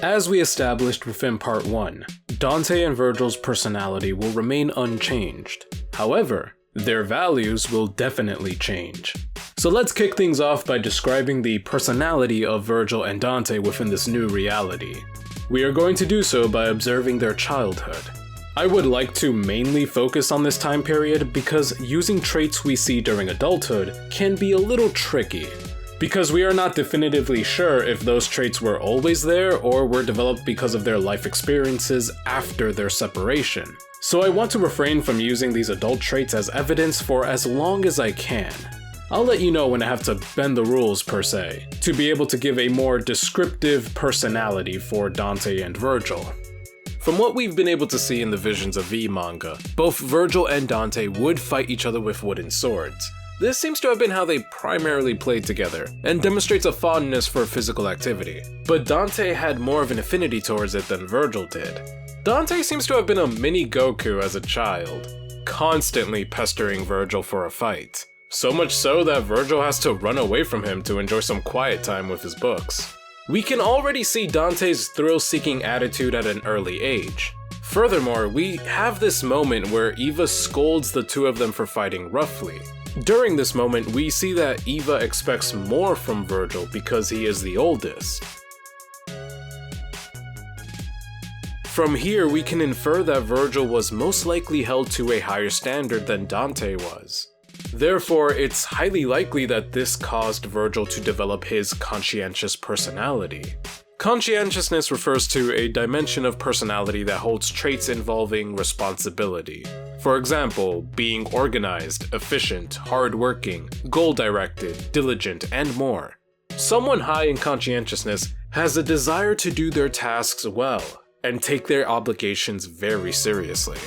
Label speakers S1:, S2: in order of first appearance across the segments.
S1: As we established within part 1, Dante and Vergil's personality will remain unchanged. However, their values will definitely change. So let's kick things off by describing the personality of Vergil and Dante within this new reality. We are going to do so by observing their childhood. I would like to mainly focus on this time period because using traits we see during adulthood can be a little tricky, because we are not definitively sure if those traits were always there or were developed because of their life experiences after their separation. So I want to refrain from using these adult traits as evidence for as long as I can. I'll let you know when I have to bend the rules per se, to be able to give a more descriptive personality for Dante and Vergil. From what we've been able to see in the Visions of V manga, both Vergil and Dante would fight each other with wooden swords. This seems to have been how they primarily played together, and demonstrates a fondness for physical activity. But Dante had more of an affinity towards it than Vergil did. Dante seems to have been a mini Goku as a child, constantly pestering Vergil for a fight. So much so that Vergil has to run away from him to enjoy some quiet time with his books. We can already see Dante's thrill-seeking attitude at an early age. Furthermore, we have this moment where Eva scolds the two of them for fighting roughly. During this moment, we see that Eva expects more from Vergil because he is the oldest. From here, we can infer that Vergil was most likely held to a higher standard than Dante was. Therefore, it's highly likely that this caused Vergil to develop his conscientious personality. Conscientiousness refers to a dimension of personality that holds traits involving responsibility. For example, being organized, efficient, hardworking, goal-directed, diligent, and more. Someone high in conscientiousness has a desire to do their tasks well and take their obligations very seriously.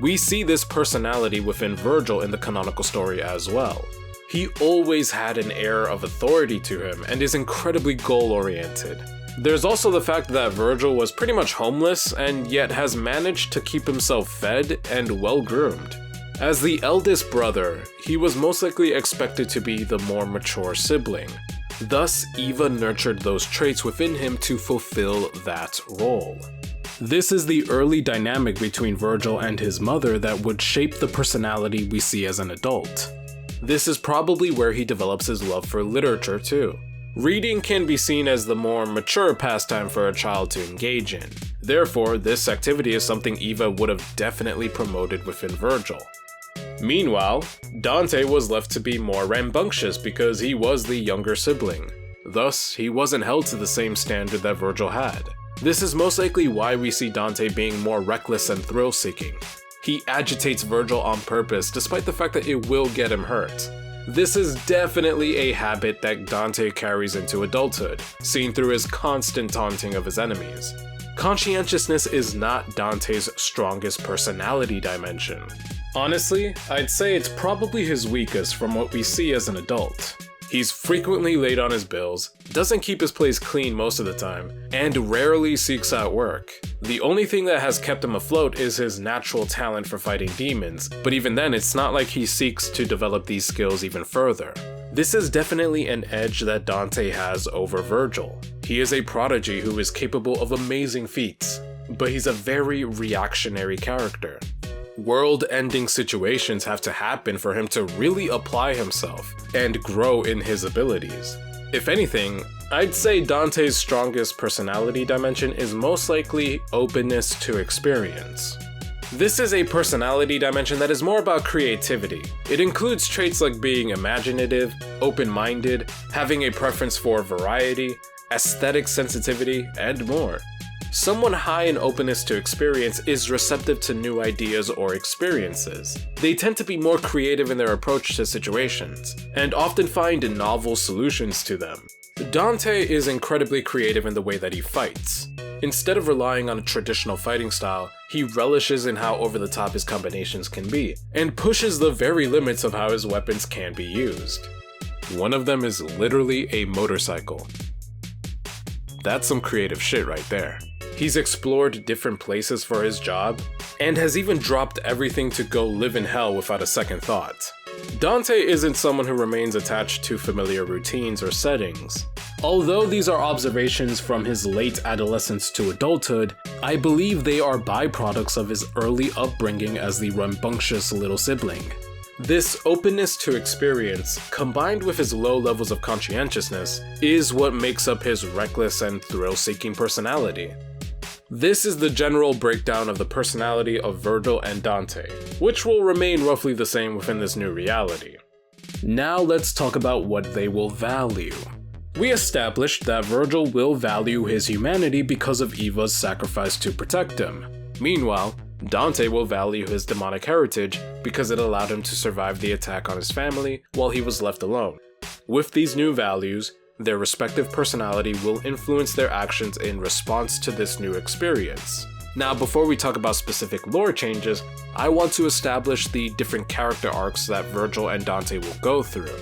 S1: We see this personality within Vergil in the canonical story as well. He always had an air of authority to him and is incredibly goal-oriented. There's also the fact that Vergil was pretty much homeless and yet has managed to keep himself fed and well-groomed. As the eldest brother, he was most likely expected to be the more mature sibling. Thus, Eva nurtured those traits within him to fulfill that role. This is the early dynamic between Vergil and his mother that would shape the personality we see as an adult. This is probably where he develops his love for literature too. Reading can be seen as the more mature pastime for a child to engage in. Therefore, this activity is something Eva would have definitely promoted within Vergil. Meanwhile, Dante was left to be more rambunctious because he was the younger sibling. Thus, he wasn't held to the same standard that Vergil had. This is most likely why we see Dante being more reckless and thrill-seeking. He agitates Vergil on purpose despite the fact that it will get him hurt. This is definitely a habit that Dante carries into adulthood, seen through his constant taunting of his enemies. Conscientiousness is not Dante's strongest personality dimension. Honestly, I'd say it's probably his weakest from what we see as an adult. He's frequently late on his bills, doesn't keep his place clean most of the time, and rarely seeks out work. The only thing that has kept him afloat is his natural talent for fighting demons, but even then it's not like he seeks to develop these skills even further. This is definitely an edge that Dante has over Vergil. He is a prodigy who is capable of amazing feats, but he's a very reactionary character. World-ending situations have to happen for him to really apply himself and grow in his abilities. If anything, I'd say Dante's strongest personality dimension is most likely openness to experience. This is a personality dimension that is more about creativity. It includes traits like being imaginative, open-minded, having a preference for variety, aesthetic sensitivity, and more. Someone high in openness to experience is receptive to new ideas or experiences. They tend to be more creative in their approach to situations, and often find novel solutions to them. Dante is incredibly creative in the way that he fights. Instead of relying on a traditional fighting style, he relishes in how over-the-top his combinations can be, and pushes the very limits of how his weapons can be used. One of them is literally a motorcycle. That's some creative shit right there. He's explored different places for his job, and has even dropped everything to go live in hell without a second thought. Dante isn't someone who remains attached to familiar routines or settings. Although these are observations from his late adolescence to adulthood, I believe they are byproducts of his early upbringing as the rambunctious little sibling. This openness to experience, combined with his low levels of conscientiousness, is what makes up his reckless and thrill-seeking personality. This is the general breakdown of the personality of Vergil and Dante, which will remain roughly the same within this new reality. Now let's talk about what they will value. We established that Vergil will value his humanity because of Eva's sacrifice to protect him. Meanwhile, Dante will value his demonic heritage because it allowed him to survive the attack on his family while he was left alone. With these new values, their respective personality will influence their actions in response to this new experience. Now, before we talk about specific lore changes, I want to establish the different character arcs that Vergil and Dante will go through.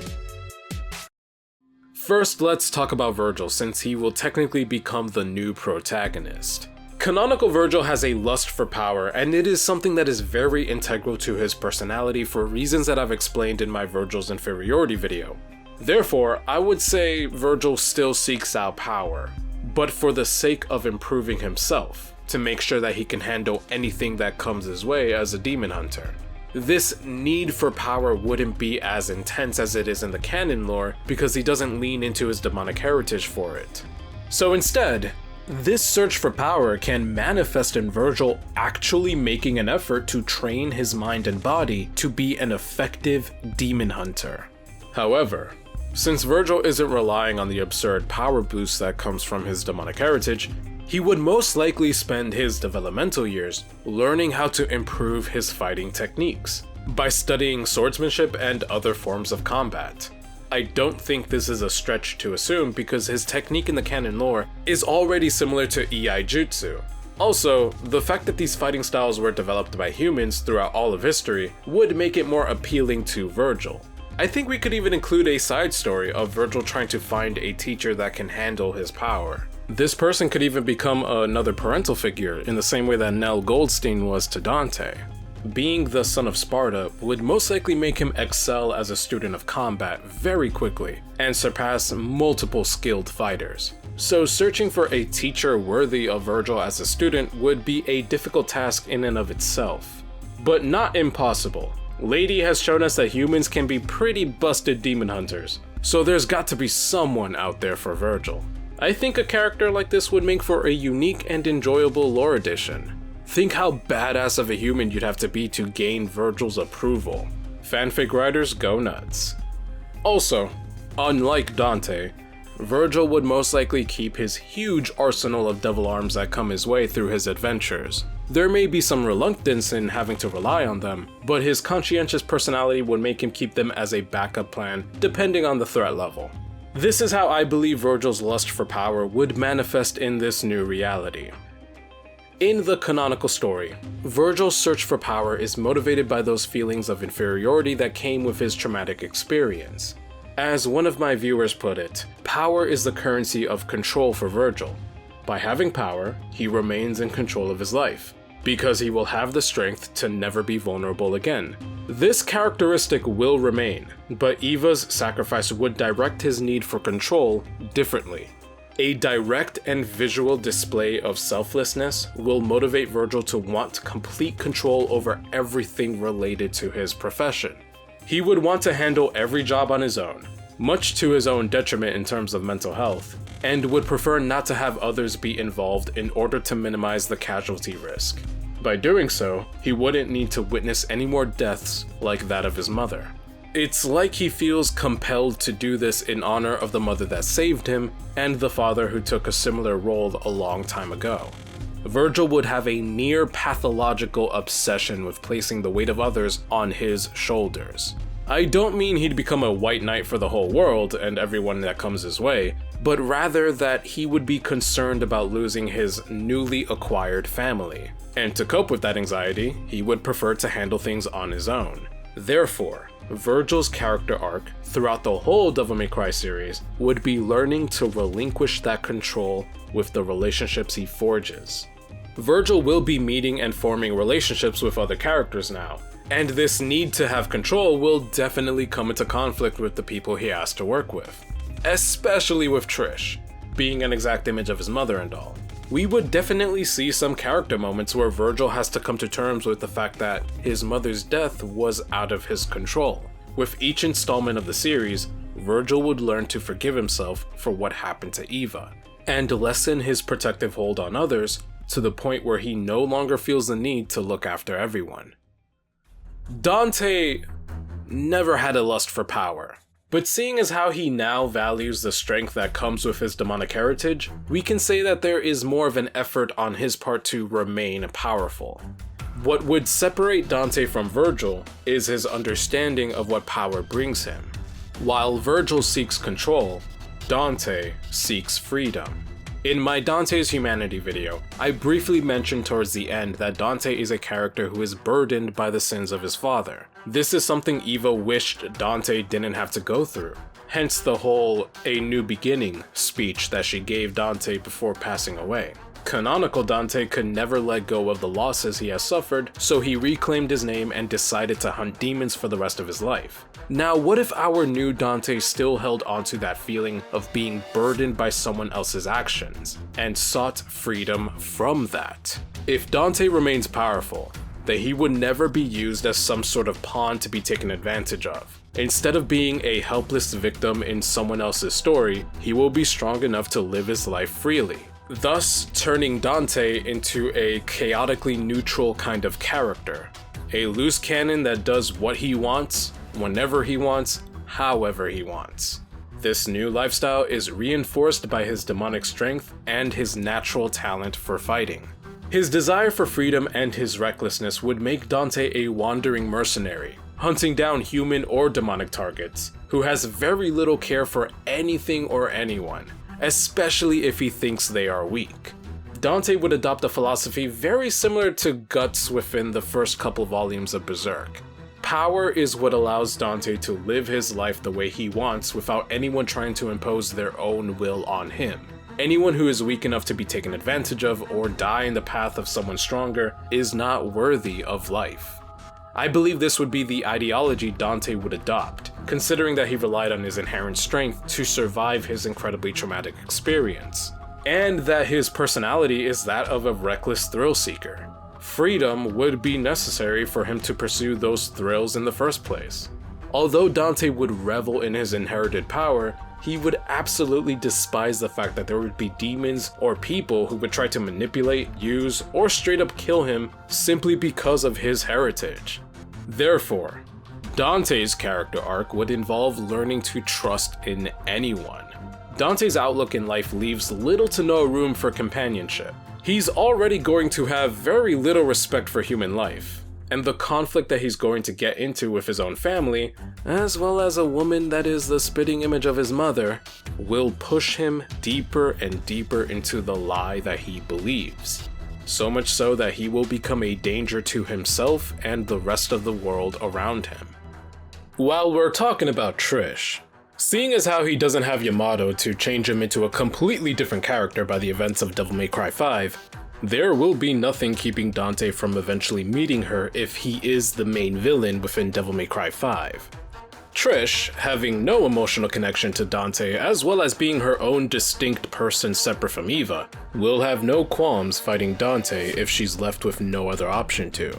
S1: First, let's talk about Vergil, since he will technically become the new protagonist. Canonical Vergil has a lust for power, and it is something that is very integral to his personality for reasons that I've explained in my Vergil's inferiority video. Therefore, I would say Vergil still seeks out power, but for the sake of improving himself, to make sure that he can handle anything that comes his way as a demon hunter. This need for power wouldn't be as intense as it is in the canon lore because he doesn't lean into his demonic heritage for it. So instead, this search for power can manifest in Vergil actually making an effort to train his mind and body to be an effective demon hunter. However, since Vergil isn't relying on the absurd power boost that comes from his demonic heritage, he would most likely spend his developmental years learning how to improve his fighting techniques by studying swordsmanship and other forms of combat. I don't think this is a stretch to assume because his technique in the canon lore is already similar to Iai Jutsu. Also, the fact that these fighting styles were developed by humans throughout all of history would make it more appealing to Vergil. I think we could even include a side story of Vergil trying to find a teacher that can handle his power. This person could even become another parental figure in the same way that Nell Goldstein was to Dante. Being the son of Sparta would most likely make him excel as a student of combat very quickly and surpass multiple skilled fighters. So searching for a teacher worthy of Vergil as a student would be a difficult task in and of itself, but not impossible. Lady has shown us that humans can be pretty busted demon hunters, so there's got to be someone out there for Vergil. I think a character like this would make for a unique and enjoyable lore addition. Think how badass of a human you'd have to be to gain Vergil's approval. Fanfic writers go nuts. Also, unlike Dante, Vergil would most likely keep his huge arsenal of devil arms that come his way through his adventures. There may be some reluctance in having to rely on them, but his conscientious personality would make him keep them as a backup plan depending on the threat level. This is how I believe Vergil's lust for power would manifest in this new reality. In the canonical story, Vergil's search for power is motivated by those feelings of inferiority that came with his traumatic experience. As one of my viewers put it, power is the currency of control for Vergil. By having power, he remains in control of his life, because he will have the strength to never be vulnerable again. This characteristic will remain, but Eva's sacrifice would direct his need for control differently. A direct and visual display of selflessness will motivate Vergil to want complete control over everything related to his profession. He would want to handle every job on his own, much to his own detriment in terms of mental health, and would prefer not to have others be involved in order to minimize the casualty risk. By doing so, he wouldn't need to witness any more deaths like that of his mother. It's like he feels compelled to do this in honor of the mother that saved him and the father who took a similar role a long time ago. Vergil would have a near pathological obsession with placing the weight of others on his shoulders. I don't mean he'd become a white knight for the whole world and everyone that comes his way, but rather that he would be concerned about losing his newly acquired family. And to cope with that anxiety, he would prefer to handle things on his own. Therefore, Vergil's character arc throughout the whole Devil May Cry series would be learning to relinquish that control with the relationships he forges. Vergil will be meeting and forming relationships with other characters now, and this need to have control will definitely come into conflict with the people he has to work with. especially with Trish being an exact image of his mother and all. We would definitely see some character moments where Vergil has to come to terms with the fact that his mother's death was out of his control. With each installment of the series, Vergil would learn to forgive himself for what happened to Eva, and lessen his protective hold on others to the point where he no longer feels the need to look after everyone. Dante never had a lust for power, but seeing as how he now values the strength that comes with his demonic heritage, we can say that there is more of an effort on his part to remain powerful. What would separate Dante from Vergil is his understanding of what power brings him. While Vergil seeks control, Dante seeks freedom. In my Dante's Humanity video, I briefly mentioned towards the end that Dante is a character who is burdened by the sins of his father. This is something Eva wished Dante didn't have to go through, hence the whole "a new beginning" speech that she gave Dante before passing away. Canonical Dante could never let go of the losses he has suffered, so he reclaimed his name and decided to hunt demons for the rest of his life. Now, what if our new Dante still held onto that feeling of being burdened by someone else's actions, and sought freedom from that? If Dante remains powerful, then he would never be used as some sort of pawn to be taken advantage of. Instead of being a helpless victim in someone else's story, he will be strong enough to live his life freely, thus turning Dante into a chaotically neutral kind of character. A loose cannon that does what he wants, whenever he wants, however he wants. This new lifestyle is reinforced by his demonic strength and his natural talent for fighting. His desire for freedom and his recklessness would make Dante a wandering mercenary, hunting down human or demonic targets, who has very little care for anything or anyone, especially if he thinks they are weak. Dante would adopt a philosophy very similar to Guts within the first couple volumes of Berserk. Power is what allows Dante to live his life the way he wants without anyone trying to impose their own will on him. Anyone who is weak enough to be taken advantage of or die in the path of someone stronger is not worthy of life. I believe this would be the ideology Dante would adopt, considering that he relied on his inherent strength to survive his incredibly traumatic experience, and that his personality is that of a reckless thrill seeker. Freedom would be necessary for him to pursue those thrills in the first place. Although Dante would revel in his inherited power, he would absolutely despise the fact that there would be demons or people who would try to manipulate, use, or straight up kill him simply because of his heritage. Therefore, Dante's character arc would involve learning to trust in anyone. Dante's outlook in life leaves little to no room for companionship. He's already going to have very little respect for human life, and the conflict that he's going to get into with his own family, as well as a woman that is the spitting image of his mother, will push him deeper and deeper into the lie that he believes. So much so that he will become a danger to himself and the rest of the world around him. While we're talking about Trish, seeing as how he doesn't have Yamato to change him into a completely different character by the events of Devil May Cry 5, there will be nothing keeping Dante from eventually meeting her if he is the main villain within Devil May Cry 5. Trish, having no emotional connection to Dante as well as being her own distinct person separate from Eva, will have no qualms fighting Dante if she's left with no other option to.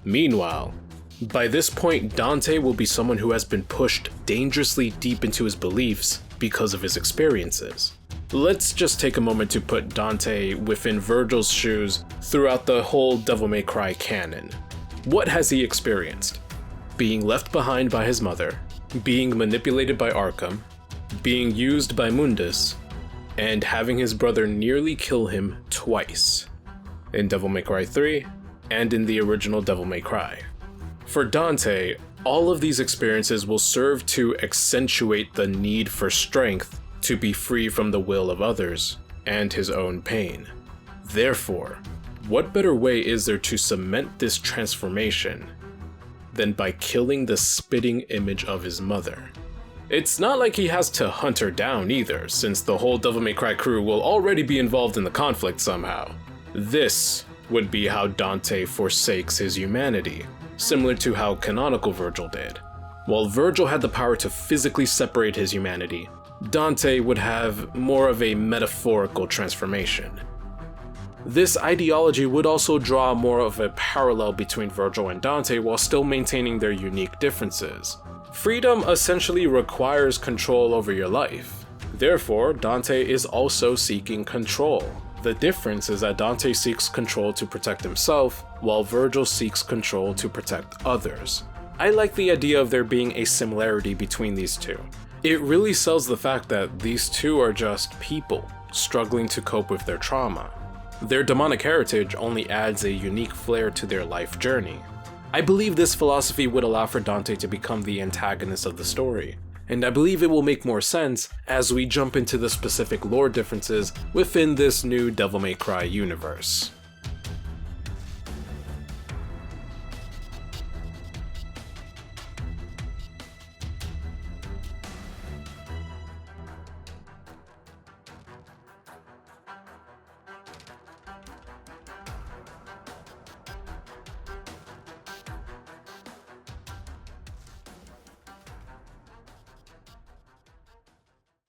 S1: Meanwhile, by this point Dante will be someone who has been pushed dangerously deep into his beliefs because of his experiences. Let's just take a moment to put Dante within Vergil's shoes throughout the whole Devil May Cry canon. What has he experienced? Being left behind by his mother, being manipulated by Arkham, being used by Mundus, and having his brother nearly kill him twice, in Devil May Cry 3 and in the original Devil May Cry. For Dante, all of these experiences will serve to accentuate the need for strength to be free from the will of others and his own pain. Therefore, what better way is there to cement this transformation than by killing the spitting image of his mother? It's not like he has to hunt her down either, since the whole Devil May Cry crew will already be involved in the conflict somehow. This would be how Dante forsakes his humanity, similar to how canonical Vergil did. While Vergil had the power to physically separate his humanity, Dante would have more of a metaphorical transformation. This ideology would also draw more of a parallel between Vergil and Dante while still maintaining their unique differences. Freedom essentially requires control over your life. Therefore, Dante is also seeking control. The difference is that Dante seeks control to protect himself, while Vergil seeks control to protect others. I like the idea of there being a similarity between these two. It really sells the fact that these two are just people, struggling to cope with their trauma. Their demonic heritage only adds a unique flair to their life journey. I believe this philosophy would allow for Dante to become the antagonist of the story, and I believe it will make more sense as we jump into the specific lore differences within this new Devil May Cry universe.